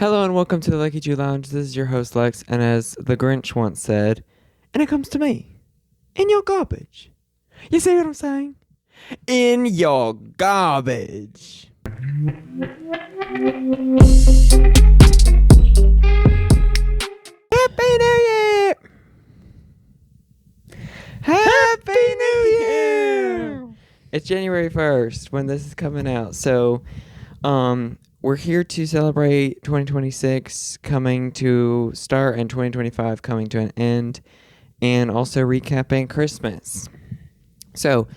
Hello and welcome to the Leckiju Lounge. This is your host Lex, and as the Grinch once said, and it comes to me, in your garbage. You see what I'm saying? In your garbage. Happy New Year! Happy New Year! It's January 1st when this is coming out, so we're here to celebrate 2026 coming to start and 2025 coming to an end, and also recapping Christmas. So,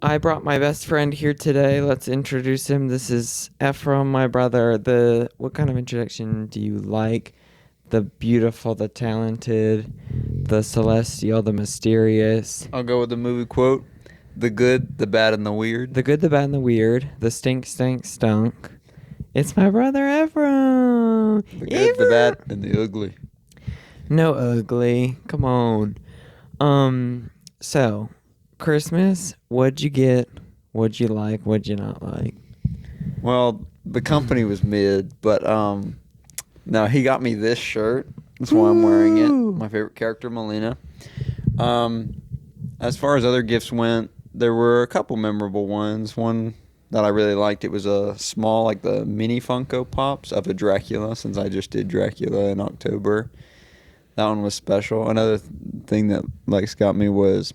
I brought my best friend here today. Let's introduce him. This is Ephraim, my brother. What kind of introduction do you like? The beautiful, the talented, the celestial, the mysterious. I'll go with the movie quote: "The good, the bad, and the weird." The good, the bad, and the weird. The stink, stunk. It's my brother Ephraim. The good, the bad, and the ugly. No ugly. Come on. So, Christmas, what'd you get? What'd you like? What'd you not like? Well, the company was mid, but no, he got me this shirt. That's why I'm wearing it. Ooh. My favorite character, Melina. As far as other gifts went, there were a couple memorable ones. One that I really liked, it was a small, like the mini Funko Pops of a Dracula, since I just did Dracula in October. That one was special. Another thing that Lex got me was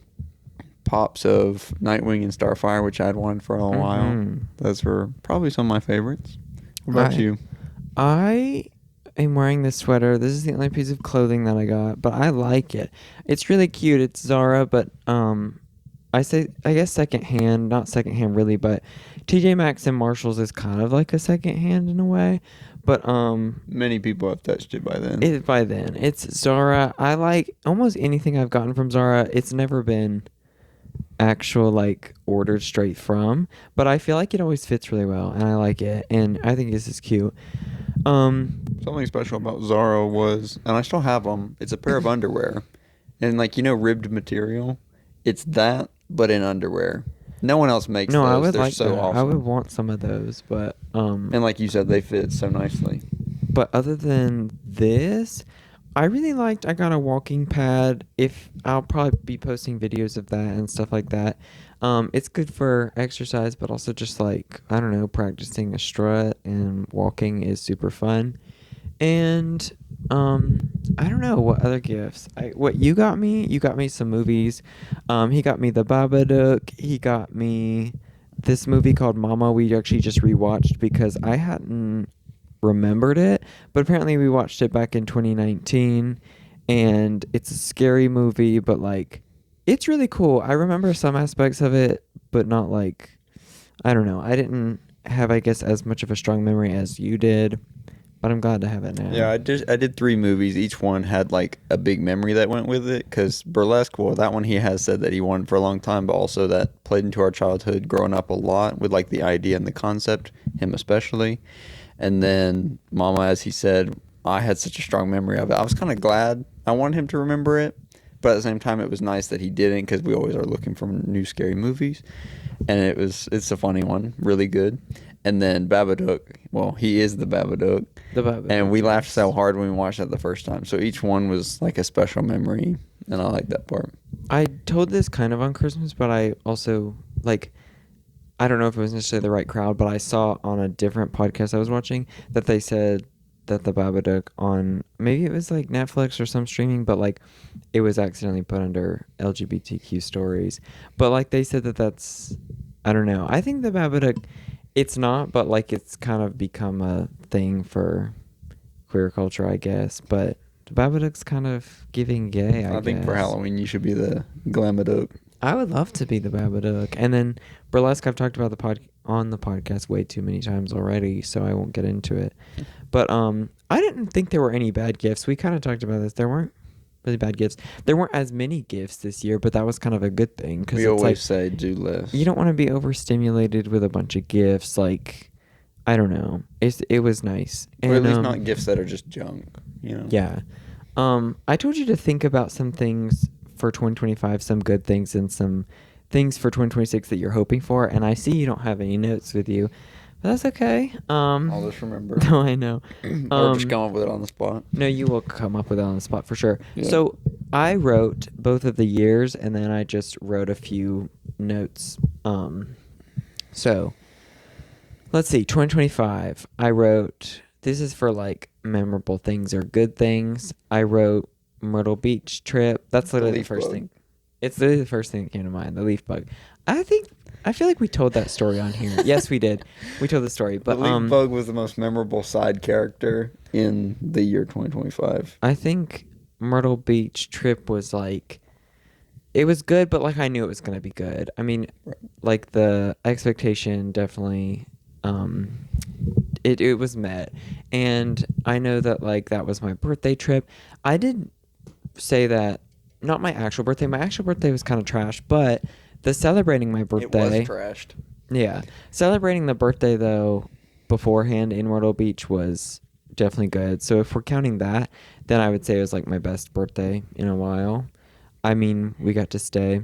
pops of Nightwing and Starfire, which I'd wanted for a while. Those were probably some of my favorites. What about you? I am wearing this sweater. This is the only piece of clothing that I got, but I like it. It's really cute. It's Zara, but I guess secondhand, not secondhand really, but TJ Maxx and Marshalls is kind of like a secondhand in a way. But Many people have touched it by then. It's Zara. I like almost anything I've gotten from Zara. It's never been actual like ordered straight from, but I feel like it always fits really well, and I like it, and I think this is cute. Something special about Zara was, and I still have them, it's a pair of underwear. And like, ribbed material. It's that, but in underwear. No one else makes No, those. I would They're like so that. awesome. I would want some of those, but And like you said, they fit so nicely. But other than this, I really liked. I got a walking pad. I'll probably be posting videos of that and stuff like that. It's good for exercise, but also just like, I don't know, practicing a strut and walking is super fun. And I don't know what other gifts. What you got me? You got me some movies. He got me The Babadook. He got me this movie called Mama. We actually just rewatched because I hadn't remembered it, but apparently we watched it back in 2019, and it's a scary movie, but like it's really cool. I remember some aspects of it, but not like, I don't know. I didn't have, I guess, as much of a strong memory as you did, but I'm glad to have it now. Yeah, I did 3 movies. Each one had like a big memory that went with it. Because Burlesque, well, that one he has said that he wanted for a long time, but also that played into our childhood growing up a lot with like the idea and the concept, him especially. And then Mama, as he said, I had such a strong memory of it. I was kind of glad. I wanted him to remember it, but at the same time, it was nice that he didn't, because we always are looking for new scary movies. And it's a funny one, really good. And then Babadook, well, he is the Babadook. The Babadook. And we laughed so hard when we watched that the first time. So each one was like a special memory, and I like that part. I told this kind of on Christmas, but I also like, I don't know if it was necessarily the right crowd, but I saw on a different podcast I was watching that they said that the Babadook on, maybe it was like Netflix or some streaming, but like it was accidentally put under LGBTQ stories. But like they said that's, I don't know. I think the Babadook, it's not, but like it's kind of become a thing for queer culture, I guess. But the Babadook's kind of giving gay, I guess. I think for Halloween you should be the Glamadook. I would love to be the Babadook. And then Burlesque, I've talked about on the podcast way too many times already, so I won't get into it. But I didn't think there were any bad gifts. We kind of talked about this. There weren't really bad gifts. There weren't as many gifts this year, but that was kind of a good thing. We always say do less. You don't want to be overstimulated with a bunch of gifts. Like, I don't know. It was nice. Or at least not gifts that are just junk, Yeah. I told you to think about some things for 2025, some good things and some things for 2026 that you're hoping for, and I see you don't have any notes with you, But that's okay. I'll just remember. No, I know. Or just Um, come up with it on the spot. no, you will come up with it on the spot for sure. Yeah. So I wrote both of the years, and then I just wrote a few notes. So let's see, 2025. I wrote, this is for like memorable things or good things. I wrote Myrtle Beach trip. That's The literally the leaf first bug. thing. It's literally the first thing that came to mind, the leaf bug. I think, I feel like we told that story on here. Yes, we did. We told the story, The but leaf bug was the most memorable side character in the year 2025. I think Myrtle Beach trip was like, it was good, but like I knew it was gonna be good. I mean, Right. like the expectation definitely, um, it was met, and I know that like that was my birthday trip. I did say that, not my actual birthday. My actual birthday was kind of trash, but the celebrating my It was birthday, trashed. yeah, celebrating the birthday though beforehand in Myrtle Beach was definitely good. So if we're counting that, then I would say it was like my best birthday in a while. I mean, we got to stay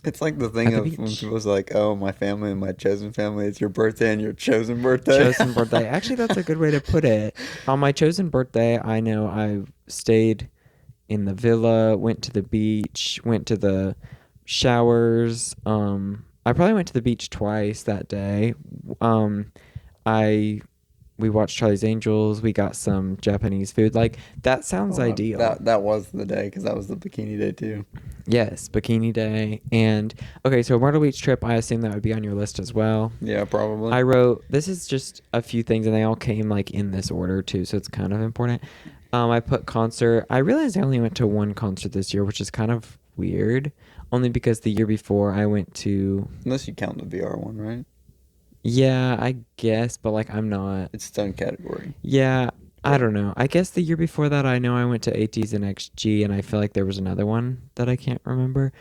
It's like the at thing the of when beach. people's like, "Oh, my family and my chosen family, it's your birthday and your chosen birthday." Chosen birthday. Actually, that's a good way to put it. On my chosen birthday, I know I stayed in the villa, went to the beach, went to the showers. I probably went to the beach twice that day. Um, I we watched Charlie's Angels. We got some Japanese food. Like that sounds Oh, ideal. that was the day because that was the bikini day too. Yes, bikini day. And okay, so Myrtle Beach trip. I assume that would be on your list as well. Yeah, probably. I wrote, this is just a few things, and they all came like in this order too, so it's kind of important. I put concert. I realized I only went to one concert this year, which is kind of weird, only because the year before I went to, Unless you count the VR one, right? yeah, I guess, but like I'm not. It's its own category. Yeah, I But don't know. I guess the year before that, I know I went to ATs and XG, and I feel like there was another one that I can't remember.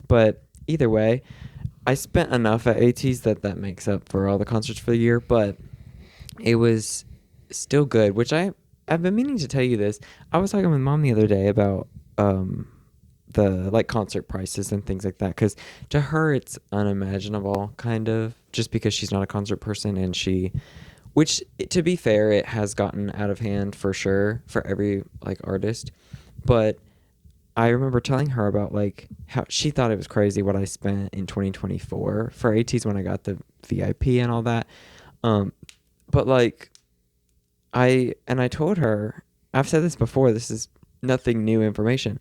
But either way, I spent enough at ATs that that makes up for all the concerts for the year, but it was still good, which I've been meaning to tell you this. I was talking with mom the other day about the like concert prices and things like that, because to her it's unimaginable, kind of, just because she's not a concert person, and she, which to be fair, it has gotten out of hand for sure for every like artist, but I remember telling her about like how she thought it was crazy what I spent in 2024 for ATs when I got the VIP and all that. Um, but like I told her, I've said this before, this is nothing new information,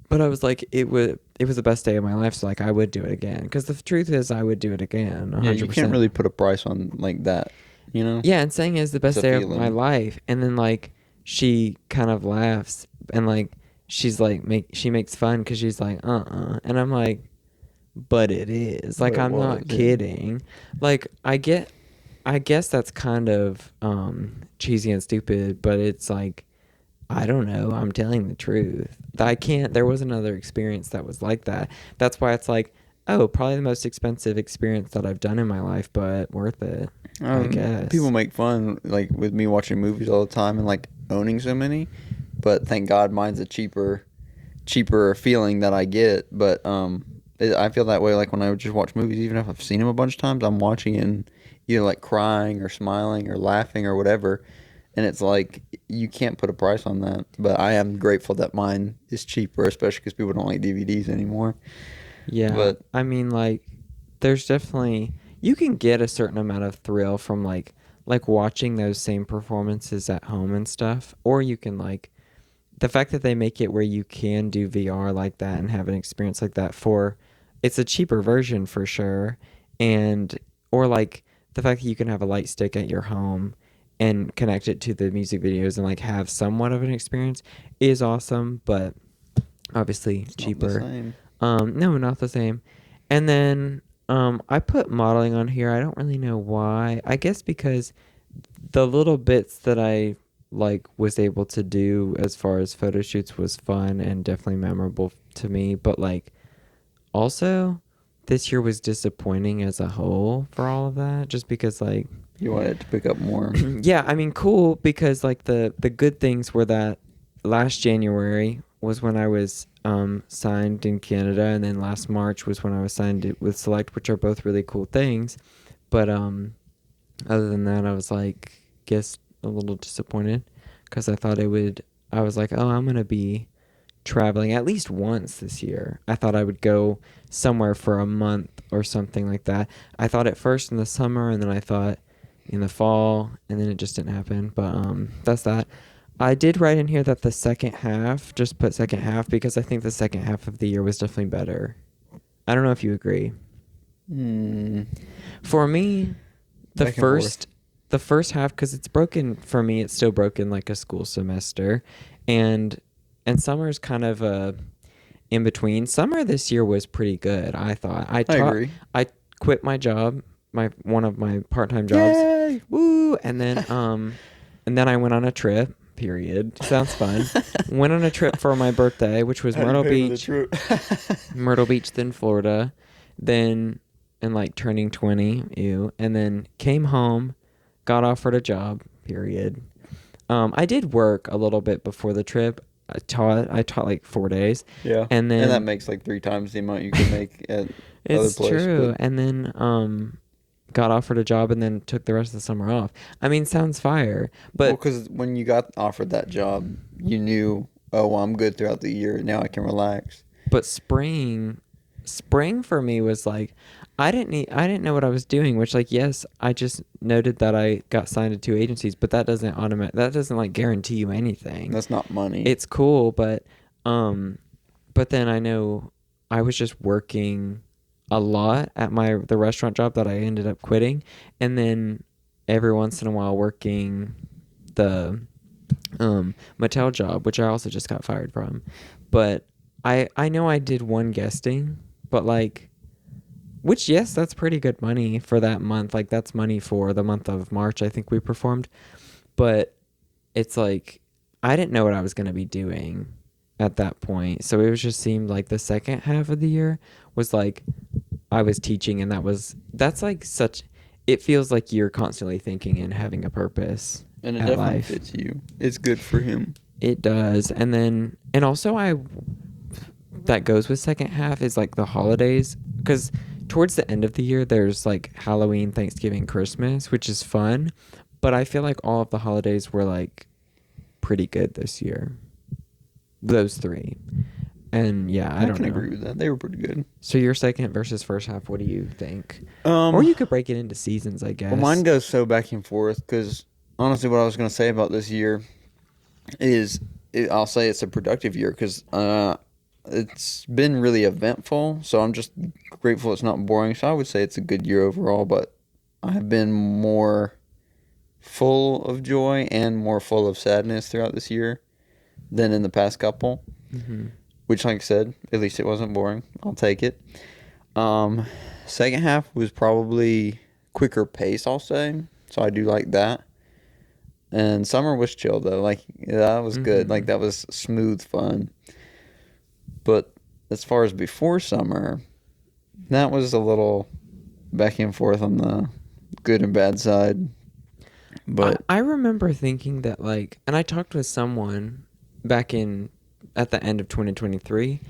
but I was like, it was the best day of my life, so like I would do it again, because the truth is I would do it again yeah, you 100%. can't really put a price on like that, you know? Yeah, and saying it's the It's best a day of my feeling. life, and then like she kind of laughs, and like she's like she makes fun because she's like and I'm like, but it is, But like it I'm was, not yeah. kidding. Like I guess that's kind of cheesy and stupid, but it's like, I don't know, I'm telling the truth. I can't, there was another experience that was like that. That's why it's like, oh, probably the most expensive experience that I've done in my life, but worth it, I People guess. make fun like with me watching movies all the time and like owning so many, but thank God mine's a cheaper feeling that I get. But I feel that way like when I would just watch movies, even if I've seen them a bunch of times, I'm watching it and either like crying or smiling or laughing or whatever, and it's like you can't put a price on that. But I am grateful that mine is cheaper, especially because people don't like DVDs anymore. Yeah, But I mean, like, there's definitely, you can get a certain amount of thrill from like watching those same performances at home and stuff, or you can like, the fact that they make it where you can do VR like that and have an experience like that for, it's a cheaper version for sure, and or like the fact that you can have a light stick at your home and connect it to the music videos and like have somewhat of an experience is awesome, but obviously it's not the cheaper. same. No, not the same. And then I put modeling on here. I don't really know why. I guess because the little bits that I like was able to do as far as photo shoots was fun and definitely memorable to me, but like also this year was disappointing as a whole for all of that, just because like You want it to pick up more. yeah, I mean cool, because like the good things were that last January was when I was signed in Canada, and then last March was when I was signed with Select, which are both really cool things. But Other than that, I was like, guess a little disappointed because I thought it would. I was like, oh, I'm gonna be traveling at least once this year. I thought I would go somewhere for a month or something like that. I thought at first in the summer, and then I thought in the fall, and then it just didn't happen. But that's that. I did write in here that the second half, just put second half because I think the second half of the year was definitely better. I don't know if you agree. Hmm. For me, the Back and forth. first the first half, because it's broken for me, it's still broken like a school semester, and summer's kind of a in between. Summer this year was pretty good. I thought I agree. I quit my job, my one of my part-time jobs, Yay! woo, and then I went on a trip. Period. Sounds fun. Went on a trip for my birthday, which was How do you Myrtle pay for the Beach, trip? Then Florida, then and like turning 20, ew, and then came home, got offered a job, period. I did work a little bit before the trip. I taught like 4 days, Yeah, and and that then makes like 3 times the amount you could make at other it's place. But true. And then got offered a job and then took the rest of the summer off. I mean, sounds fire, well, but because when you got offered that job, you knew, oh, well, I'm good throughout the year. Now I can relax. but spring for me was like I didn't know what I was doing, which like yes, I just noted that I got signed to 2 agencies, but that doesn't like guarantee you anything. That's not money. It's cool, um but then I know I was just working a lot at the restaurant job that I ended up quitting, and then every once in a while working the Mattel job, which I also just got fired from. But I know I did one guesting, but like, which yes, that's pretty good money for that month. Like that's money for the month of March. I think we performed, but it's like I didn't know what I was gonna be doing at that point. So it was just seemed like the second half of the year was like I was teaching, and that's like such. It feels like you're constantly thinking and having a purpose And it at definitely life. fits you. It's good for him. It does. And also that goes with second half is like the holidays, because towards the end of the year there's like Halloween, Thanksgiving, Christmas, which is fun, but I feel like all of the holidays were like pretty good this year. Those three. And yeah, I I don't can know. agree with that. They were pretty good. So your second versus first half, what do you think? Or Um, you could break it into seasons, I well, mine guess. goes so back and forth because honestly, what I was going to say about this year is I'll say it's a productive year because it's been really eventful. So I'm just grateful it's not boring. So I would say it's a good year overall, but I've been more full of joy and more full of sadness throughout this year than in the past couple. Mm-hmm. Which, like I said, at least it wasn't boring. I'll take it. Um, Second half was probably quicker pace, I'll say. So I do like that. And summer was chill though. Like that was good. Mm-hmm. Like that was smooth fun. But as far as before summer, that was a little back and forth on the good and bad side. But I remember thinking that like, and I talked with someone back in at the end of 2023,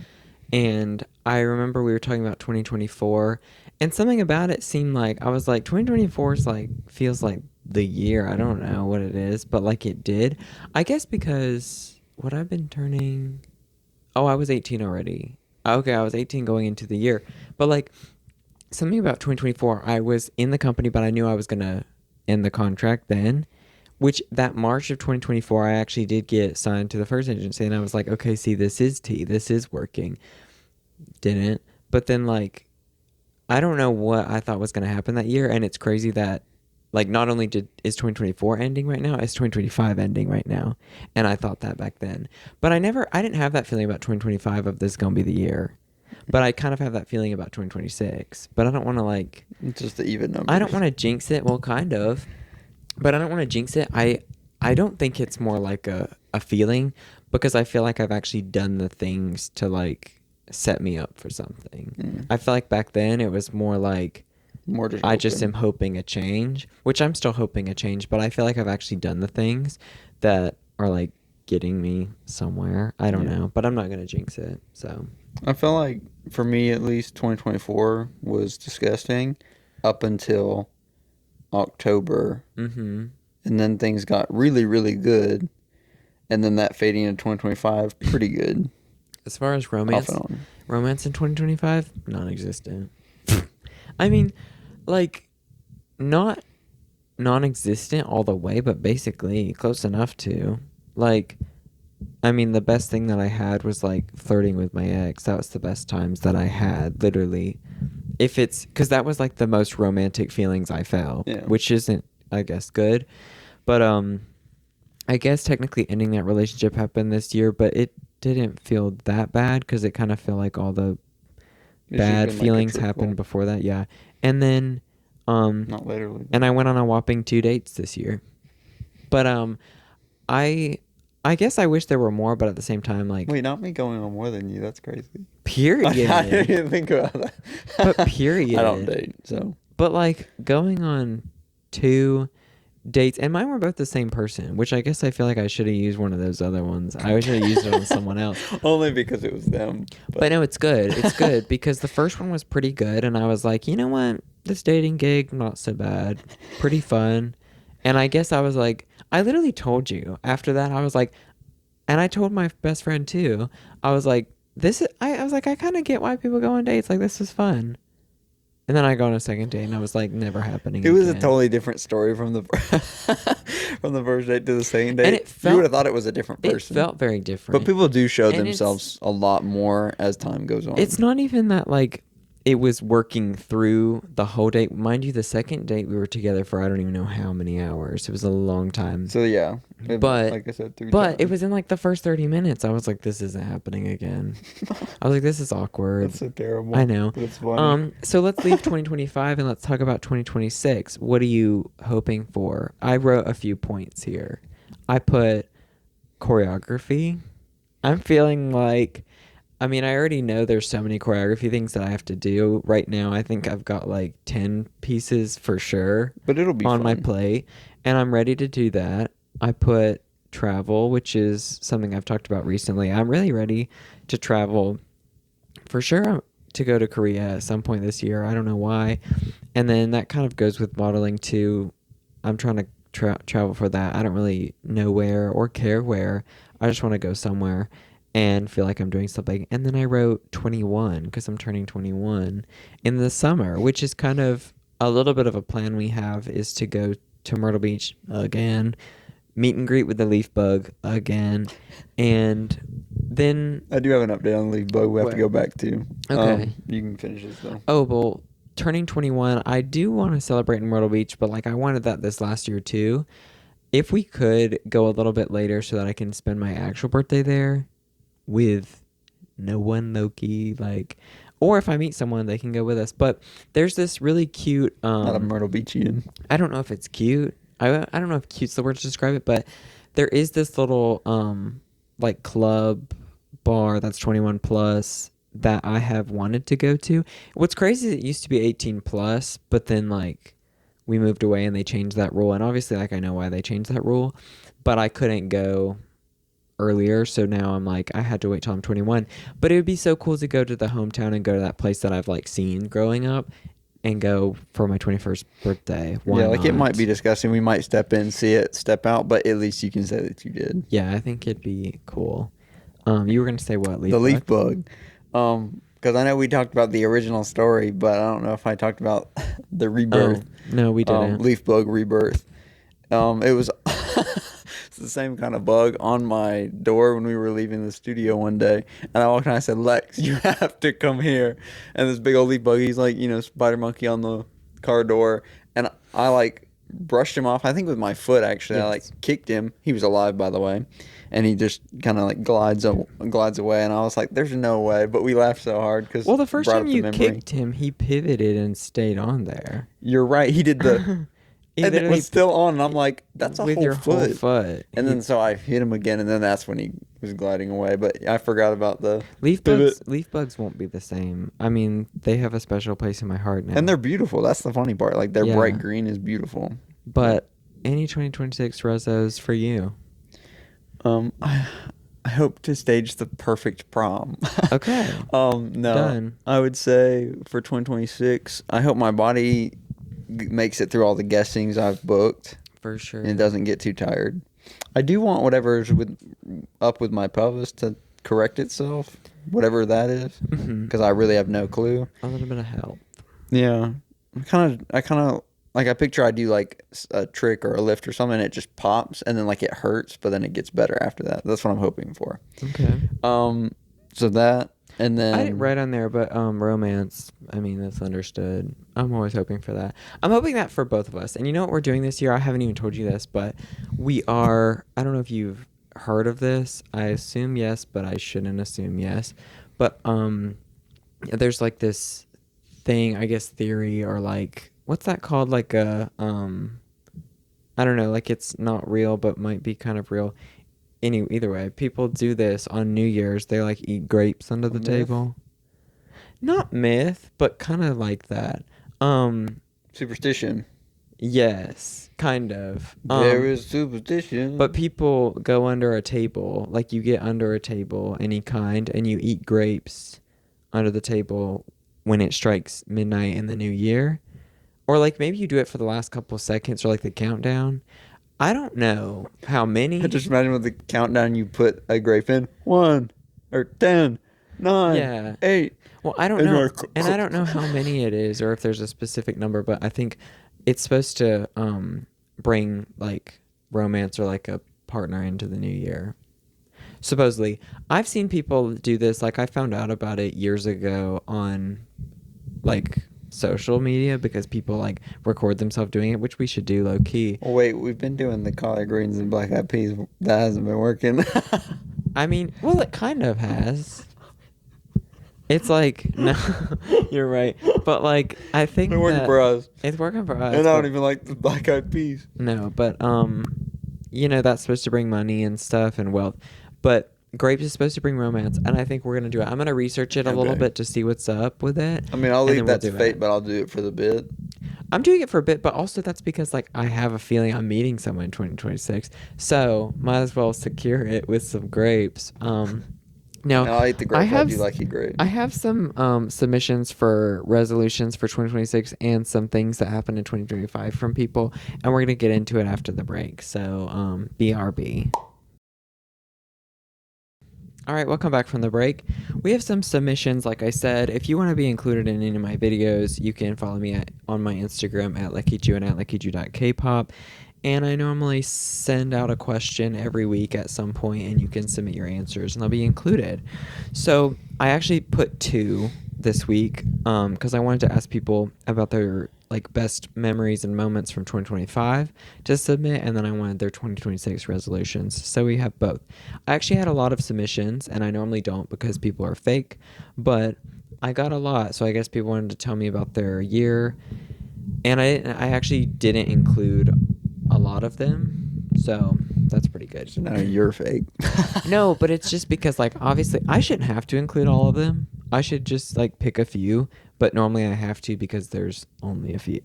and I remember we were talking about 2024, and something about it seemed like I was like 2024 is like feels like the year. I don't know what it is, but like it did. I guess because what I've been turning. Oh, I was 18 already. Okay, I was 18 going into the year, but like something about 2024, I was in the company, but I knew I was gonna end the contract then. Which that March of 2024, I actually did get signed to the first agency, and I was like, okay, see, this is T, this is working. Didn't, but then like, I don't know what I thought was gonna happen that year, and it's crazy that, like, not only did is 2024 ending right now, it's 2025 ending right now, and I thought that back then, but I didn't have that feeling about 2025 of this gonna be the year, but I kind of have that feeling about 2026, but I don't want to like it's just the even I don't numbers. want to jinx it. Well, kind of, but I don't want to jinx it. I don't think it's more like a feeling, because I feel like I've actually done the things to like set me up for something. Mm. I feel like back then it was more like More just I just am open. hoping a change, which I'm still hoping a change, but I feel like I've actually done the things that are like getting me somewhere. I don't Yeah. know, but I'm not going to jinx it. So, I feel like for me at least 2024 was disgusting up until October, Mm-hmm. and then things got really, really good, and then that fading into 2025, pretty good, As far as off and on. romance in 2025, non-existent. I mean, like, not non-existent all the way, but basically close enough to. Like, I mean, the best thing that I had was like flirting with my ex. That was the best times that I had, literally. If it's because that was like the most romantic feelings I felt, Yeah. which isn't, I guess, good. But I guess technically ending that relationship happened this year, but it didn't feel that bad because it kind of felt like all the It should have bad been like a feelings happened trickle. before that. Yeah, and then Not literally. and I went on a whopping 2 dates this year. But I I guess I wish there were more, but at the same time, like, Wait, not me going on more than you. That's crazy. I didn't period. even think about that. But I don't period. date, so. But like going on 2 dates, and mine were both the same person, which I guess I feel like I should have used one of those other ones. I should have used it on someone else. Only because it was them. But no, it's good. It's good because the first one was pretty good, and I was like, you know what, this dating gig not so bad, pretty fun. And I guess I was like, I literally told you after that. I was like, and I told my best friend too. I was like, this is. I was like, I kind of get why people go on dates. Like, this is fun. And then I go on a second date, and I was like, never happening It was a again. totally different story from the from the first date to the second date. And it You would felt have thought it was a different it person. felt very different. But people do show And themselves a lot more as time goes on. it's not even that like it was working through the whole date. Mind you, the second date we were together for I don't even know how many hours. It was a long time. So yeah, But like I said, 3 But it times. was in like the first 30 minutes. I was like, this isn't happening again. I was like, this is awkward. That's so terrible. I know. But it's funny. So let's leave 2025 and let's talk about 2026. What are you hoping for? I wrote a few points here. I put choreography. I'm feeling like, I mean, I already know there's so many choreography things that I have to do right now. I think I've got like 10 pieces for sure But it'll be on my fun. plate, and I'm ready to do that. I put travel, which is something I've talked about recently. I'm really ready to travel for sure, to go to Korea at some point this year. I don't know why. And then that kind of goes with modeling too. I'm trying to travel for that. I don't really know where or care where. I just want to go somewhere and feel like I'm doing something. And then I wrote 21 because I'm turning 21 in the summer, which is kind of a little bit of a plan we have, is to go to Myrtle Beach again, meet and greet with the leaf bug again, and then I do have an update on League Bug. We have What? to go back to. Okay. You can finish this though. oh well, turning 21, I do want to celebrate in Myrtle Beach, but like I wanted that this last year too. If we could go a little bit later so that I can spend my actual birthday there with no one, Loki, like, or if I meet someone, they can go with us. But there's this really cute Not a Myrtle Beachian. I don't know if it's cute. I don't know if cute's the word to describe it, but there is this little like club bar that's 21 plus that I have wanted to go to. What's crazy is it used to be 18 plus, but then like we moved away and they changed that rule, and obviously like I know why they changed that rule, but I couldn't go earlier, so now I'm like I had to wait till I'm 21. But it would be so cool to go to the hometown and go to that place that I've like seen growing up and go for my 21st birthday. Why Yeah, like it not? might be disgusting. We might step in, see it, step out, but at least you can say that you did. Yeah, I think it'd be cool. You were gonna say what? Leaf The leaf bug? bug. Because I know we talked about the original story, but I don't know if I talked about the Oh rebirth. no, we didn't. Leaf bug rebirth. It was it's the same kind of bug on my door when we were leaving the studio one day, and I walked in and I said, "Lex, you have to come here." And this big old leaf bug, he's like, spider monkey on the car door, and I like brushed him off. I think with my foot actually. I like Yes. kicked him. He was alive, by the way, and he just kind of like glides away, and I was like, "There's no way," but we laughed so hard because Well, the first brought time up the you memory. kicked him, he pivoted and stayed on there. You're right. He did the. He And it literally was still on, and I'm like, that's a with whole your whole foot. foot. And then so I hit him again, and then that's when he was gliding away. But I forgot about the leaf pivot. bugs. Leaf bugs won't be the same. I mean, they have a special place in my heart now. And they're beautiful. That's the funny part. Like their Yeah. bright green is beautiful. But any 2026 Rezos for you? I hope to stage the perfect prom. Okay. No. Done. I would say for 2026, I hope my body makes it through all the guessings I've booked. For sure. And doesn't get too tired. I do want whatever's up with my pelvis to correct itself, whatever that is, because I really have no clue. A little bit of help. Yeah, I kind of like. I picture I do like a trick or a lift or something, and it just pops, and then like it hurts, but then it gets better after that. That's what I'm hoping for. Okay. So that. And then I didn't write on there, but romance, I mean, that's understood. I'm always hoping for that. I'm hoping that for both of us. And you know what we're doing this year? I haven't even told you this, but we are, I don't know if you've heard of this. I assume yes, but I shouldn't assume yes. But there's like this thing, I guess theory, or like, what's that called? Like a, I don't know, like it's not real, but might be kind of real. Either way, people do this on New Year's. They like eat grapes under the table. Not myth, but kind of like that. Superstition. Yes, kind of. There is superstition. But people go under a table, like you get under a table, any kind, and you eat grapes under the table when it strikes midnight in the new year. Or like maybe you do it for the last couple of seconds or like the countdown. I don't know how many. Just imagine with the countdown you put a grape in. 1 or 10, 9, 8. Well, I don't know. And I don't know how many it is or if there's a specific number, but I think it's supposed to bring like romance or like a partner into the new year. Supposedly. I've seen people do this. Like I found out about it years ago on like social media because people like record themselves doing it, which we should do low key. Well, wait, we've been doing the collard greens and black eyed peas. That hasn't been working. I mean, well, it kind of has. It's like, no, you're right. But like, I think it's working for us. It's working for us. And I don't even like the black eyed peas. No, but you know, that's supposed to bring money and stuff and wealth. But grapes is supposed to bring romance, and I think we're gonna do it. I'm gonna research it a little bit to see what's up with it. I mean, I'll leave that to fate, but I'll do it for the bit. I'm doing it for a bit, but also that's because like I have a feeling I'm meeting someone in 2026, so might as well secure it with some grapes. Now and I'll eat the grapes. I do like eat grapes. I have some submissions for resolutions for 2026 and some things that happened in 2025 from people, and we're gonna get into it after the break. So BRB. All right, welcome back from the break. We have some submissions, like I said. If you want to be included in any of my videos, you can follow me on my Instagram at Leckiju and at leckiju.kpop. And I normally send out a question every week at some point, and you can submit your answers, and they'll be included. So I actually put 2 this week because I wanted to ask people about their like best memories and moments from 2025 to submit, and then I wanted their 2026 resolutions. So we have both. I actually had a lot of submissions, and I normally don't because people are fake, but I got a lot. So I guess people wanted to tell me about their year, and I actually didn't include a lot of them, so that's pretty good. So now you're fake. No, but it's just because like obviously I shouldn't have to include all of them. I should just like pick a few, but normally I have to because there's only a few.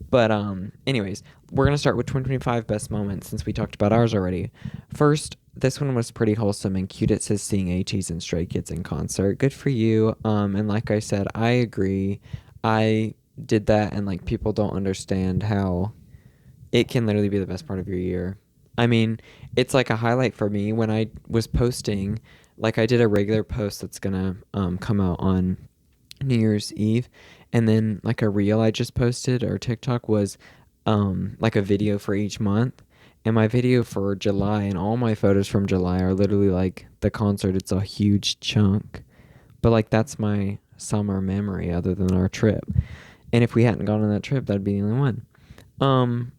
But anyways, we're gonna start with 2025 best moments since we talked about ours already. First, this one was pretty wholesome and cute. It says seeing ATEEZ and Stray Kids in concert. Good for you. And like I said, I agree. I did that, and like people don't understand how it can literally be the best part of your year. I mean, it's like a highlight for me when I was posting. Like I did a regular post that's gonna come out on New Year's Eve, and then like a reel I just posted or TikTok was like a video for each month, and my video for July and all my photos from July are literally like the concert. It's a huge chunk, but like that's my summer memory other than our trip. And if we hadn't gone on that trip, that'd be the only one.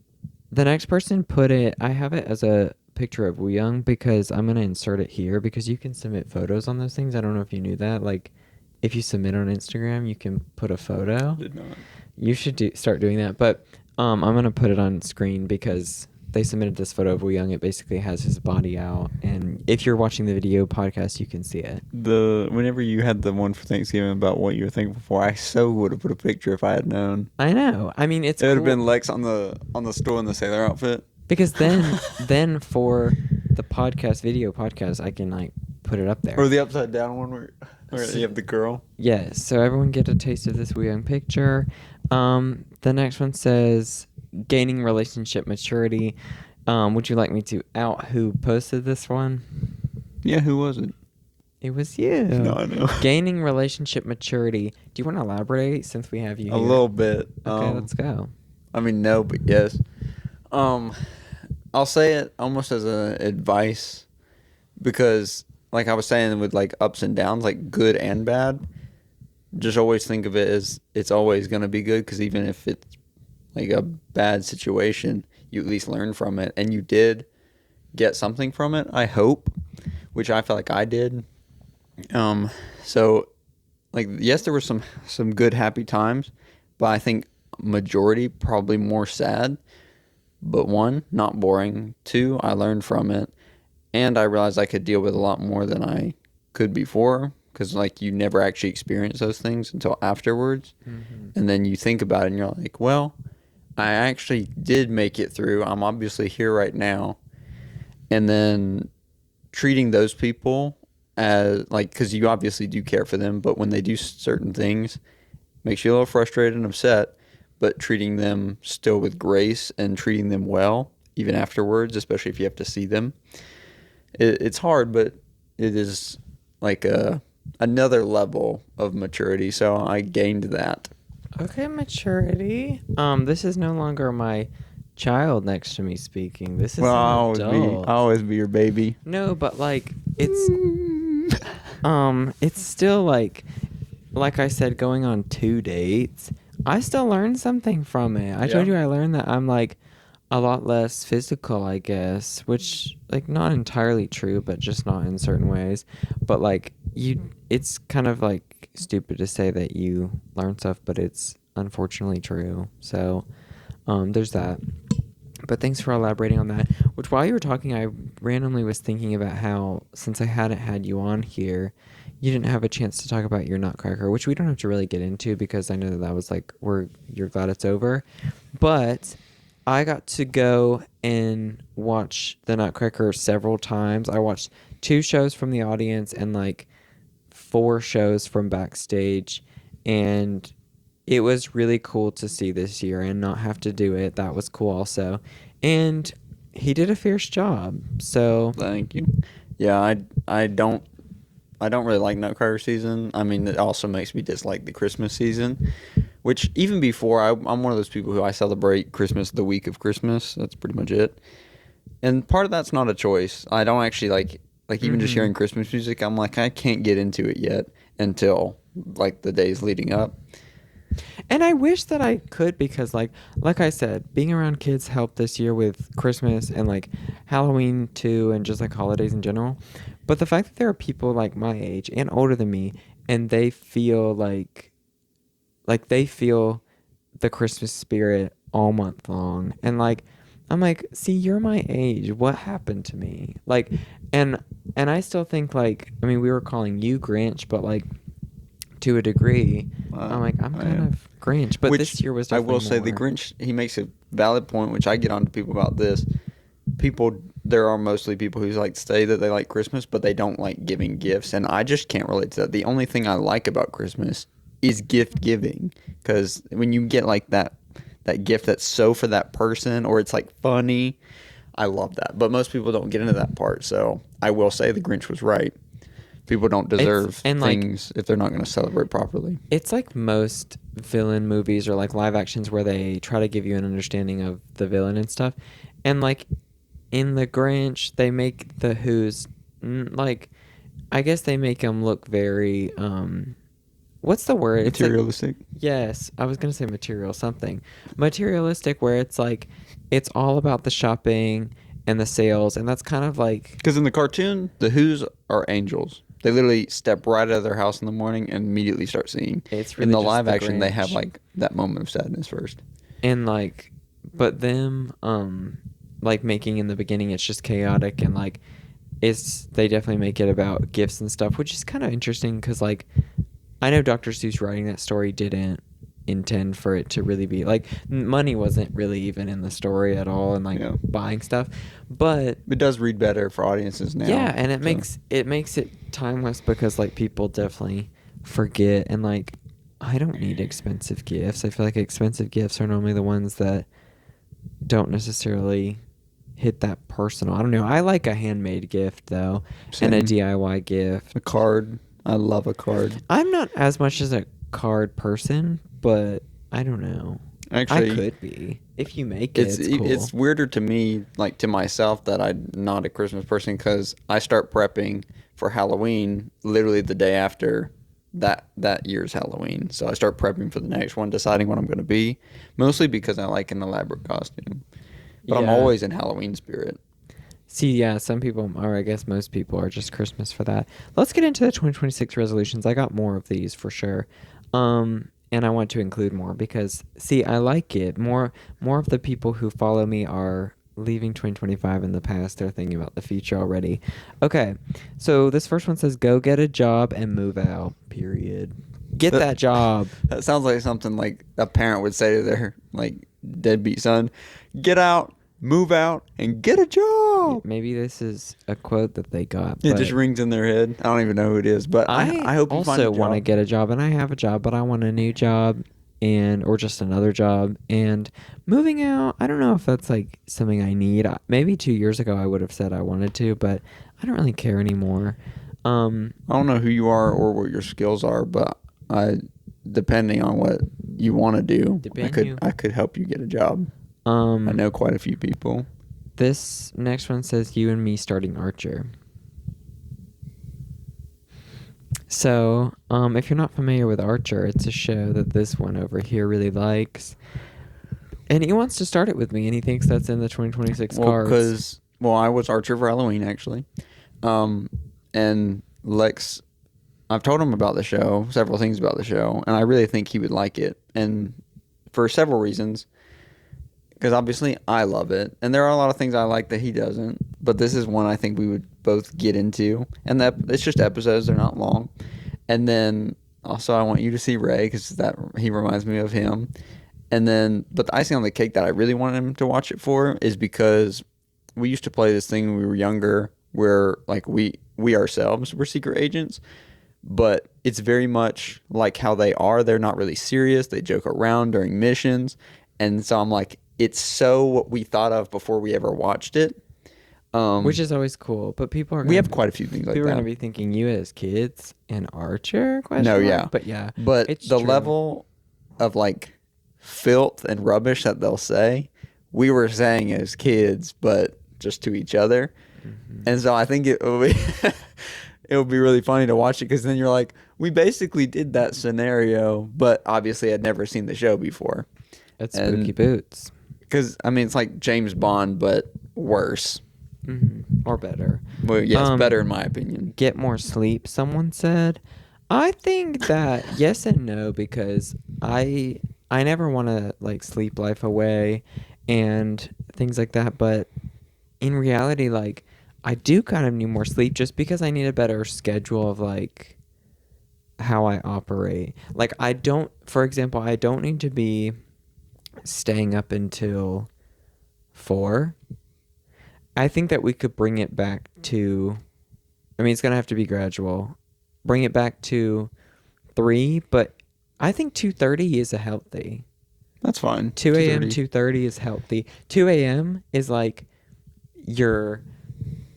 The next person put it, I have it as a picture of Wooyoung because I'm going to insert it here because you can submit photos on those things. I don't know if you knew that. Like, if you submit on Instagram, you can put a photo. Did not. You should start doing that. But I'm going to put it on screen because they submitted this photo of Wooyoung. It basically has his body out. And if you're watching the video podcast, you can see it. Whenever you had the one for Thanksgiving about what you were thankful for, I so would have put a picture if I had known. I know. I mean, it would have been Lex on the stool in the sailor outfit. Because then for the video podcast, I can like put it up there. Or the upside down one where you have the girl. Yes. So everyone get a taste of this Wooyoung picture. The next one says gaining relationship maturity. Would you like me to out who posted this one? Yeah, who was it? It was you. No, I know. Gaining relationship maturity. Do you want to elaborate since we have you A here? little bit. Okay, let's go. I mean, no, but yes. I'll say it almost as a advice because, like I was saying, with like ups and downs, like good and bad, just always think of it as it's always going to be good because even if it's like a bad situation, you at least learn from it and you did get something from it, I hope, which I feel like I did. So like yes, there were some good happy times, but I think majority probably more sad. But one, not boring. Two, I learned from it, and I realized I could deal with a lot more than I could before because like you never actually experience those things until afterwards, and then you think about it and you're like, well, I actually did make it through. I'm obviously here right now, and then treating those people as like because you obviously do care for them, but when they do certain things, makes you a little frustrated and upset. But treating them still with grace and treating them well even afterwards, especially if you have to see them, it's hard, but it is like another level of maturity. So I gained that. Okay, maturity. This is no longer my child next to me speaking. This is Well, an adult. I'll always be your baby. No, but like it's still like I said, going on 2 dates, I still learned something from it. I told you I learned that I'm like a lot less physical, I guess, which like not entirely true, but just not in certain ways. But like it's kind of like stupid to say that you learn stuff, but it's unfortunately true. So, there's that. But thanks for elaborating on that. Which while you were talking, I randomly was thinking about how since I hadn't had you on here, you didn't have a chance to talk about your Nutcracker, which we don't have to really get into because I know that was like you're glad it's over. But I got to go and watch the Nutcracker several times. I watched 2 shows from the audience and like 4 shows from backstage, and it was really cool to see this year and not have to do it. That was cool also. And he did a fierce job. So Thank you. Yeah, I don't really like Nutcracker season. I mean, it also makes me dislike the Christmas season, which even before I'm one of those people who I celebrate Christmas the week of Christmas. That's pretty much it. And part of that's not a choice. I don't actually like even just hearing Christmas music. I'm like I can't get into it yet until like the days leading up. And I wish that I could because like I said, being around kids helped this year with Christmas and like Halloween too and just like holidays in general. But the fact that there are people like my age and older than me and they feel like they feel the Christmas spirit all month long. And like I'm like, see, you're my age. What happened to me? Like and I still think like I mean we were calling you Grinch, but like to a degree, I'm like, I'm kind of Grinch, but this year was definitely I will say the more. Grinch, he makes a valid point, which I get on to people about this. There are mostly people who like say that they like Christmas, but they don't like giving gifts, and I just can't relate to that. The only thing I like about Christmas is gift giving, because when you get like that gift that's so for that person, or it's like funny, I love that. But most people don't get into that part, so I will say the Grinch was right. People don't deserve things if they're not going to celebrate properly. It's like most villain movies or like live actions where they try to give you an understanding of the villain and stuff. And like in the Grinch, they make the Who's like, I guess they make them look very, what's the word? Materialistic? It's like, yes, I was going to say materialistic, where it's like, it's all about the shopping and the sales. And that's kind of like, because in the cartoon, the Who's are angels. They literally step right out of their house in the morning and immediately start singing. It's really in the just live the action, they Grinch. have like that moment of sadness first. And like, but them, like making in the beginning, it's just chaotic and like, they definitely make it about gifts and stuff, which is kind of interesting because like, I know Dr. Seuss writing that story didn't intend for it to really be like money wasn't really even in the story at all and like buying stuff, but it does read better for audiences now. Yeah, and it makes it timeless because like people definitely forget and like I don't need expensive gifts. I feel like expensive gifts are normally the ones that don't necessarily hit that personal. I don't know. I like a handmade gift though, and a Same. DIY gift. A card. I love a card. I'm not as much as a card person, but I don't know. I Actually, could be. If you make it, it's cool. it's weirder to me, like to myself, that I'm not a Christmas person because I start prepping for Halloween literally the day after that year's Halloween. So I start prepping for the next one, deciding what I'm going to be, mostly because I like an elaborate costume. But I'm Yeah. always in Halloween spirit. See, yeah, some people, or I guess most people, are just Christmas for that. Let's get into the 2026 resolutions. I got more of these for sure. And I want to include more because, see, I like it. More of the people who follow me are leaving 2025 in the past. They're thinking about the future already. Okay, so this first one says, go get a job and move out, period. Get that job. That sounds like something like a parent would say to their like deadbeat son. Get out, move out, and get a job. Maybe this is a quote that they got. It but just rings in their head. I don't even know who it is, but I hope you find a also job. want to get a job, and I have a job, but I want a new job or just another job. And moving out, I don't know if that's like something I need. Maybe 2 years ago I would have said I wanted to, but I don't really care anymore. I don't know who you are or what your skills are, but depending on what you want to do, I could help you get a job. I know quite a few people. This next one says you and me starting Archer. So, if you're not familiar with Archer, it's a show that this one over here really likes. And he wants to start it with me, and he thinks that's in the 2026 cards. I was Archer for Halloween, actually. And Lex, I've told him about the show, several things about the show, and I really think he would like it. And for several reasons. Because obviously I love it. And there are a lot of things I like that he doesn't. But this is one I think we would both get into. And it's just episodes. They're not long. And then also I want you to see Ray because he reminds me of him. And then, but the icing on the cake that I really wanted him to watch it for is because we used to play this thing when we were younger where like we ourselves were secret agents. But it's very much like how they are. They're not really serious. They joke around during missions. And so I'm like, it's so what we thought of before we ever watched it. Which is always cool. But we have quite a few things like that. People are going to be thinking you as kids and Archer? No, yeah. But yeah. But it's the true. level of like filth and rubbish that they'll say, we were saying as kids, but just to each other. Mm-hmm. And so I think it will be... it would be really funny to watch it because then you're like, we basically did that scenario, but obviously I'd never seen the show before. That's spooky boots. Because, I mean, it's like James Bond, but worse. Mm-hmm. Or better. Well, yes, better in my opinion. Get more sleep, someone said. I think that yes and no because I never want to like sleep life away and things like that, but in reality, like, I do kind of need more sleep just because I need a better schedule of like how I operate. Like for example, I don't need to be staying up until 4. I think that we could bring it back to, I mean, it's going to have to be gradual. Bring it back to 3, but I think 2:30 is a healthy. That's fine. 2 a.m., 2:30 is healthy. 2 a.m. is like you're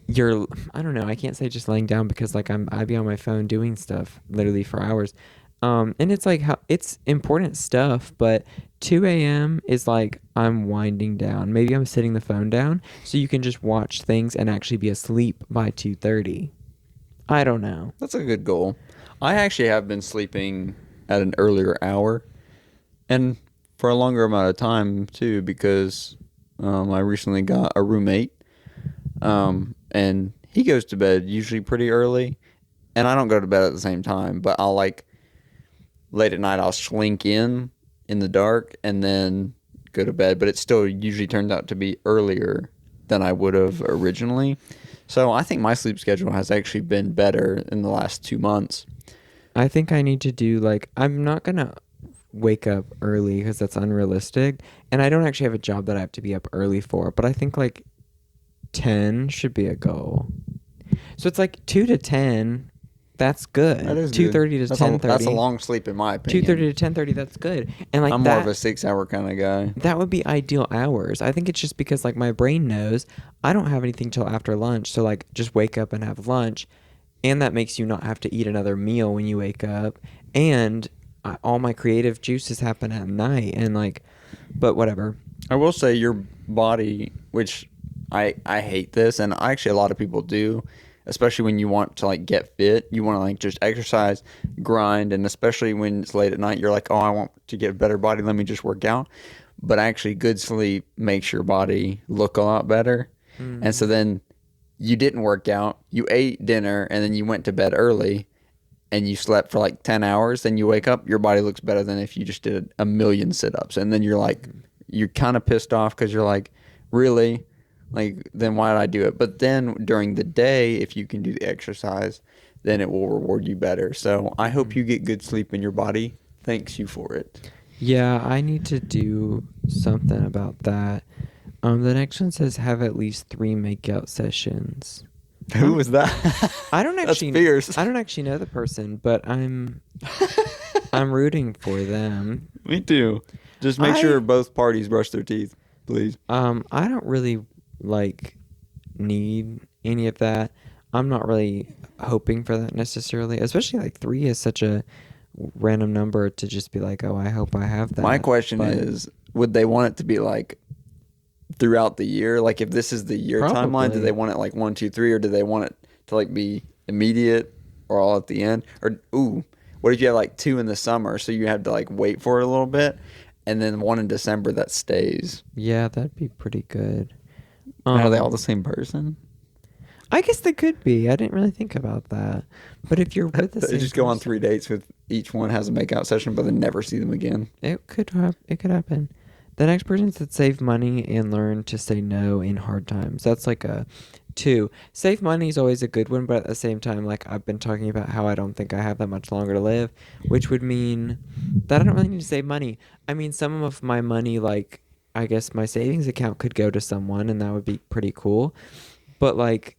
I don't know, I can't say just laying down because like I'd be on my phone doing stuff literally for hours. And it's like it's important stuff, but 2 a.m. is like I'm winding down. Maybe I'm sitting the phone down so you can just watch things and actually be asleep by 2:30. I don't know. That's a good goal. I actually have been sleeping at an earlier hour and for a longer amount of time too because I recently got a roommate. And he goes to bed usually pretty early, and I don't go to bed at the same time, but I'll like late at night I'll slink in the dark and then go to bed, but it still usually turns out to be earlier than I would have originally. So I think my sleep schedule has actually been better in the last 2 months. I think I need to do like, I'm not going to wake up early because that's unrealistic, and I don't actually have a job that I have to be up early for, but I think like 10 should be a goal. So it's like 2 to 10 That's good. That is good. 2:30 to 10:30. That's a long sleep in my opinion. 2:30 to 10:30. That's good. And like I'm more of that, a 6 hour kind of guy. that would be ideal hours. I think it's just because like my brain knows I don't have anything till after lunch. So like just wake up and have lunch, and that makes you not have to eat another meal when you wake up. And all my creative juices happen at night. And like, but whatever. I will say your body, which I hate this, and actually a lot of people do, especially when you want to like get fit, you want to like just exercise, grind, and especially when it's late at night, you're like, oh, I want to get a better body, let me just work out. But actually, good sleep makes your body look a lot better. And so then you didn't work out, you ate dinner, and then you went to bed early, and you slept for like 10 hours, then you wake up, your body looks better than if you just did a million sit-ups. And then you're like, you're kind of pissed off because you're like, really? Like, then why did I do it? But then during the day, if you can do the exercise, then it will reward you better. So I hope you get good sleep and your body thanks you for it. Yeah, I need to do something about that. The next one says have at least 3 makeout sessions. Who was that? I don't That's actually fierce. I don't actually know the person, but I'm rooting for them. Me too. Just make sure both parties brush their teeth, please. I don't really like need any of that. I'm not really hoping for that necessarily, especially like 3 is such a random number to just be like, oh, I hope I have that. My question But is, would they want it to be like throughout the year? Like if this is the year timeline, do Probably. they want it like 1, 2, 3, or do they want it to like be immediate or all at the end? Or what if you have like 2 in the summer, so you have to like wait for it a little bit, and then 1 in December that stays? Yeah, that'd be pretty good. Are they all the same person? I guess they could be. I didn't really think about that. But if you're with the They same just go on person- 3 dates with each one has a makeout session, but then never see them again. It could happen. The next person said save money and learn to say no in hard times. That's like a 2. Save money is always a good one, but at the same time, like I've been talking about how I don't think I have that much longer to live, which would mean that I don't really need to save money. I mean, some of my money, like I guess my savings account could go to someone, and that would be pretty cool. But like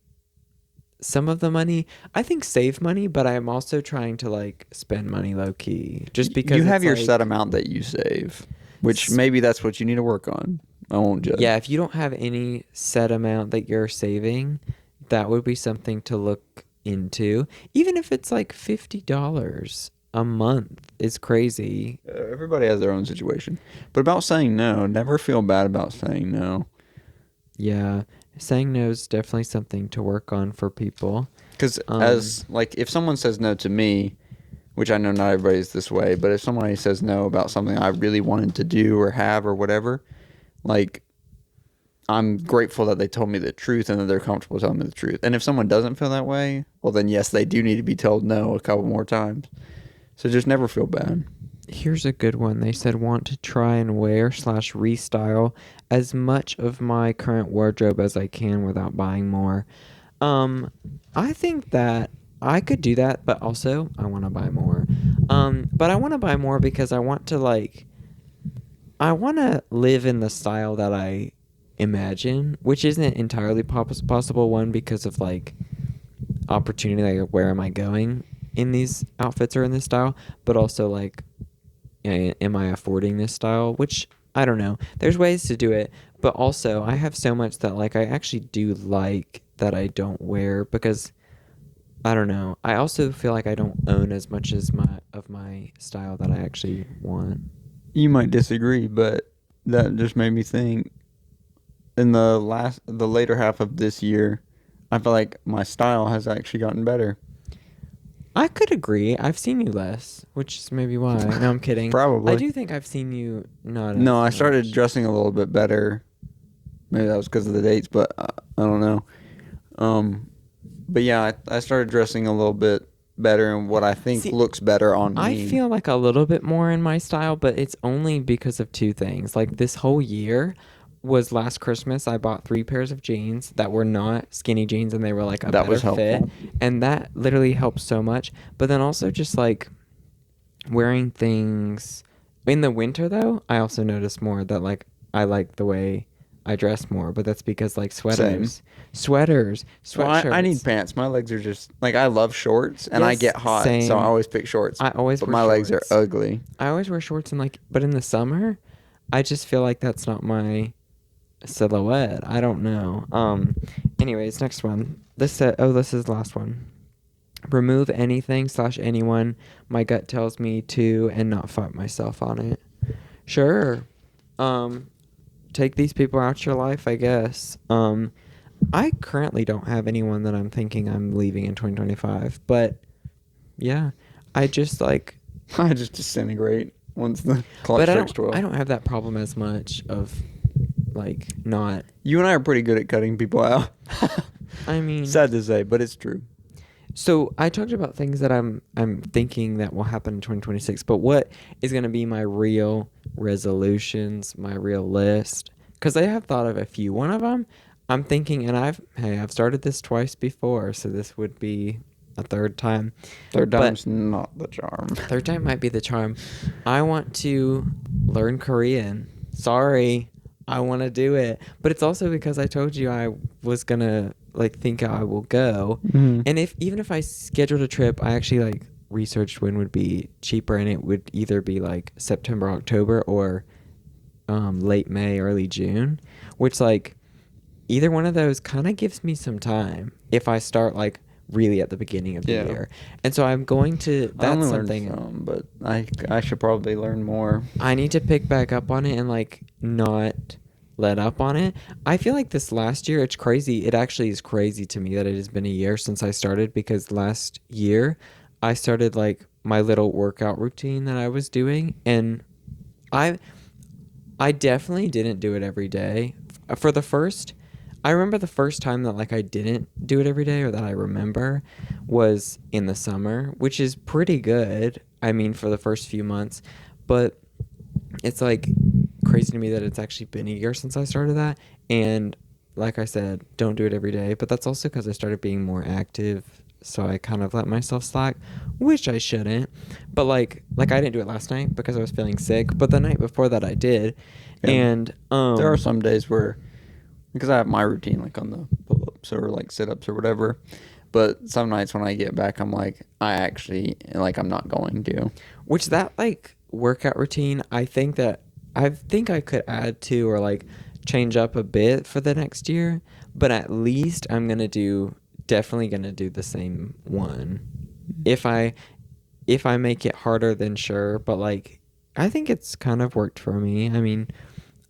some of the money, I think save money, but I'm also trying to like spend money low key, just because You have it's your like, set amount that you save, which maybe that's what you need to work on. I won't judge. Yeah, if you don't have any set amount that you're saving, that would be something to look into. Even if it's like $50 a month is crazy. Everybody has their own situation. But about saying no, never feel bad about saying no. Yeah, saying no is definitely something to work on for people. Because if someone says no to me, which I know not everybody's this way, but if somebody says no about something I really wanted to do or have or whatever, like, I'm grateful that they told me the truth and that they're comfortable telling me the truth. And if someone doesn't feel that way, well, then yes, they do need to be told no a couple more times. So just never feel bad. Here's a good one. They said want to try and wear / restyle as much of my current wardrobe as I can without buying more. I think that I could do that, but also I want to buy more. But I want to buy more because I want to live in the style that I imagine, which isn't entirely possible. One, because of like opportunity, like where am I going in these outfits or in this style, but also like, am I affording this style? Which I don't know. There's ways to do it, but also I have so much that like I actually do like that I don't wear because I don't know. I also feel like I don't own as much as my style that I actually want. You might disagree, but that just made me think. In the later half of this year, I feel like my style has actually gotten better. I could agree. I've seen you less, which is maybe why. No, I'm kidding. Probably. I do think I've seen you not. No, I as started much. dressing a little bit better. Maybe that was because of the dates, but I don't know. But yeah, I started dressing a little bit better and what I think See, looks better on me. I feel like a little bit more in my style, but it's only because of 2 things. Like this whole year was last Christmas. I bought 3 pairs of jeans that were not skinny jeans, and they were like a That better was fit, helpful. and that literally helped so much. But then also just like wearing things in the winter, though, I also noticed more that like I like the way I dress more, but that's because like sweaters, Well, sweatshirts. I need pants. My legs are just like I love shorts and I Yes, get hot, so same. I always pick shorts. I always But wear my legs are shorts. ugly. I always wear shorts and like, but in the summer, I just feel like that's not my silhouette. I don't know. Anyways, next one. This is the last one. Remove anything slash anyone my gut tells me to and not fight myself on it. Sure. Um, take these people out your life, I guess. I currently don't have anyone that I'm thinking I'm leaving in 2025, but yeah, I just like, I just disintegrate once the clock but strikes 12. I don't have that problem as much of like not. You and I are pretty good at cutting people out. I mean, Sad to say, but it's true. so I talked about things that I'm thinking that will happen in 2026, but what is going to be my real resolutions, my real list? Because I have thought of a few. One of them, I'm thinking, and I've started this twice before, so this would be a third time. Third But time's not the charm. third time might be the charm. I want to learn Korean. Sorry, I want to do it, but it's also because I told you I was gonna like think I will go, Mhm. and even if I scheduled a trip, I actually like researched when would be cheaper, and it would either be like September, October, or late May, early June, which like either one of those kind of gives me some time if I start like really at the beginning of the Yeah. year, and so I'm going to. I That's only something. learned some, but I should probably learn more. I need to pick back up on it and like not let up on it. I feel like this last year, it's crazy. It actually is crazy to me that it has been a year since I started, because last year I started like my little workout routine that I was doing, and I I definitely didn't do it every day. For the first, I remember the first time that like I didn't do it every day, or that I remember, was in the summer, which is pretty good. I mean, for the first few months, but it's like crazy to me that it's actually been a year since I started that. And like I said, don't do it every day, but that's also because I started being more active. So I kind of let myself slack, which I shouldn't. But like I didn't do it last night because I was feeling sick, but the night before that I did. Yeah. And There are some days where, because I have my routine like on the pull-ups or like sit-ups or whatever, but some nights when I get back, I'm like, I'm not going to. which that like workout routine, I think I could add to, or like change up a bit for the next year, but at least I'm definitely gonna do the same one. If I make it harder, then sure, but like I think it's kind of worked for me. I mean,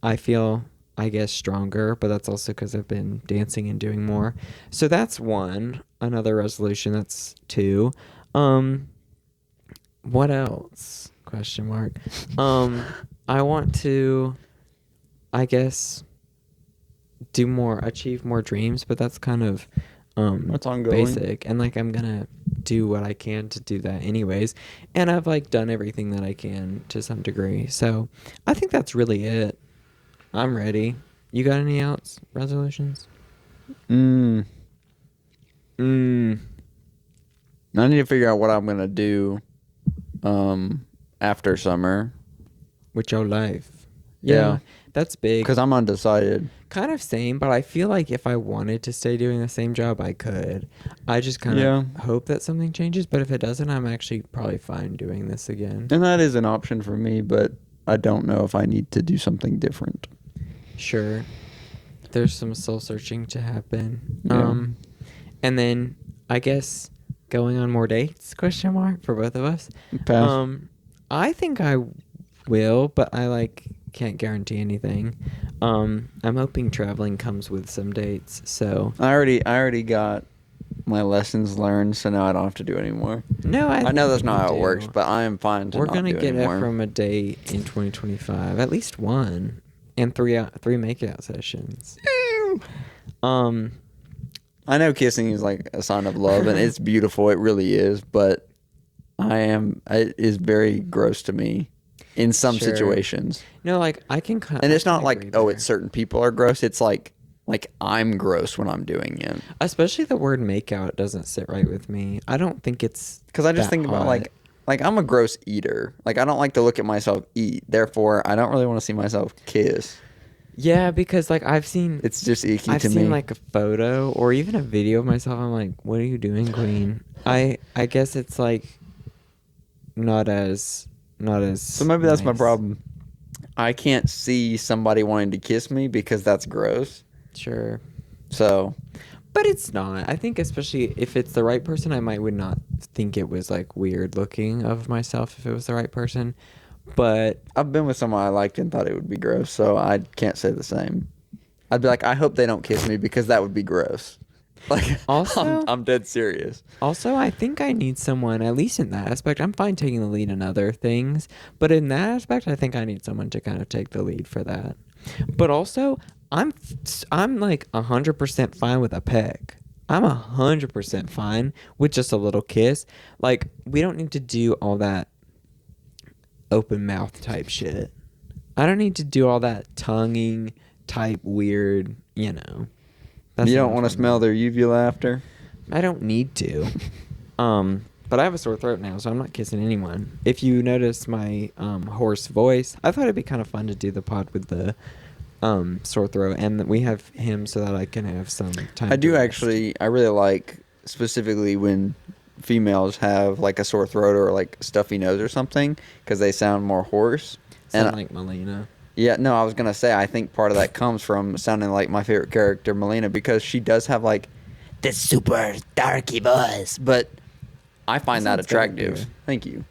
I feel, I guess, stronger, but that's also because I've been dancing and doing more. So that's one. Another resolution. That's two. What else? Question mark. I want to, I guess, achieve more dreams, but that's kind of That's ongoing. basic, and like I'm gonna do what I can to do that anyways, and I've like done everything that I can to some degree, so I think that's really it. I'm ready. You got any else resolutions? I need to figure out what I'm gonna do after summer. With your life? Yeah. That's big. Because I'm undecided. Kind of same, but I feel like if I wanted to stay doing the same job, I could. I just kind of hope that something changes, but if it doesn't, I'm actually probably fine doing this again. And that is an option for me, but I don't know if I need to do something different. Sure. There's some soul searching to happen. Yeah. And then I guess going on more dates, question mark, for both of us. Pass. I think I will, but I like can't guarantee anything. I'm hoping traveling comes with some dates, so I already got my lessons learned, so now I don't have to do anymore. no, I know that's think not you how it do. works, but I am fine to We're not gonna do get anymore. Ephraim a date in 2025, at least one, and three make-out sessions. I know kissing is like a sign of love, and it's beautiful. It really is, but it is very gross to me in some Sure. situations. No, like I can kind, And it's not agree like, there. it's certain people are gross. It's like I'm gross when I'm doing it. Especially the word make-out doesn't sit right with me. I don't think it's Because I just that think about hot. like I'm a gross eater. Like I don't like to look at myself eat. Therefore, I don't really want to see myself kiss. Yeah, because like It's just icky I've to seen me. like a photo or even a video of myself. I'm like, what are you doing, Queen? I guess it's like not as not So as maybe that's my nice. problem. I can't see somebody wanting to kiss me because that's gross. Sure. So But it's not. I think especially if it's the right person, I might would not think it was like weird looking of myself if it was the right person. But I've been with someone I liked and thought it would be gross, so I can't say the same. I'd be like, I hope they don't kiss me because that would be gross. Like, also, I'm dead serious. I think I need someone, at least in that aspect. I'm fine taking the lead in other things, but in that aspect, I think I need someone to kind of take the lead for that. But also, I'm I'm like 100% fine with a peck. I'm 100% fine with just a little kiss. Like we don't need to do all that open mouth type shit. I don't need to do all that tonguing type weird, you know. That's You not don't enough want to for smell me. their uvula after? I don't need to. But I have a sore throat now, so I'm not kissing anyone. If you notice my hoarse voice, I thought it'd be kind of fun to do the pod with the sore throat, and we have him so that I can have some time. I to do rest. actually. I really like specifically when females have like a sore throat or like stuffy nose or something because they sound more hoarse. Sound And like Melina. yeah, no, I was gonna say I think part of that comes from sounding like my favorite character, Melina, because she does have like this super darky voice, but I find that sounds good, attractive. dude. Thank you.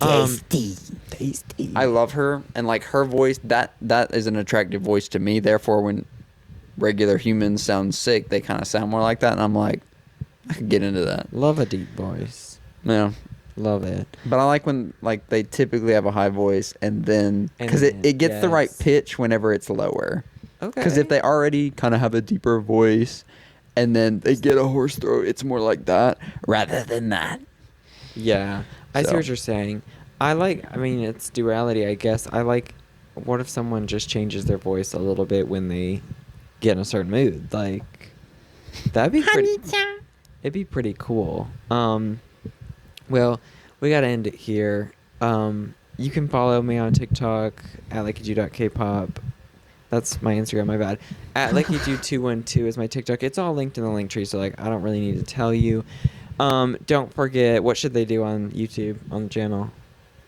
Tasty. I love her, and like her voice, that is an attractive voice to me. Therefore, when regular humans sound sick, they kind of sound more like that, and I'm like, I could get into that. Love a deep voice. Yeah, Love it. but I like when like they typically have a high voice, and then And because then, it gets the right yes. pitch whenever it's lower. Okay. Because if they already kind of have a deeper voice, and then they get a hoarse throat, it's more like that rather than that. Yeah, I see So. what you're saying. I mean, it's duality, I guess. What if someone just changes their voice a little bit when they get in a certain mood? Like, that'd be pretty, it'd be pretty cool. Well, we gotta end it here. You can follow me on TikTok at leckiju.kpop. That's my Instagram, my bad. At Leckiju212 is my TikTok. It's all linked in the link tree, so like I don't really need to tell you. Don't forget, what should they do on YouTube, on the channel?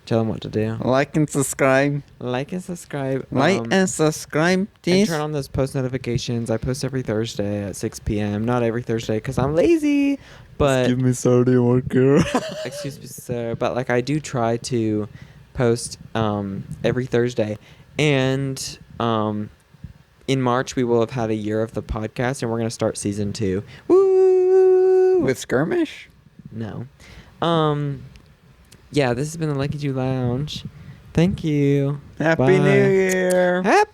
Tell them what to do. Like and subscribe. Like and subscribe. Like and subscribe, And please. turn on those post notifications. I post every Thursday at 6 p.m. Not every Thursday because I'm lazy, but Give me Saturday worker. excuse me, sir. But like I do try to post every Thursday, and in March we will have had a year of the podcast, and we're gonna start season 2. Woo! With skirmish. No. Yeah, this has been the Leckiju Lounge. Thank you. Happy Bye. New Year. Happy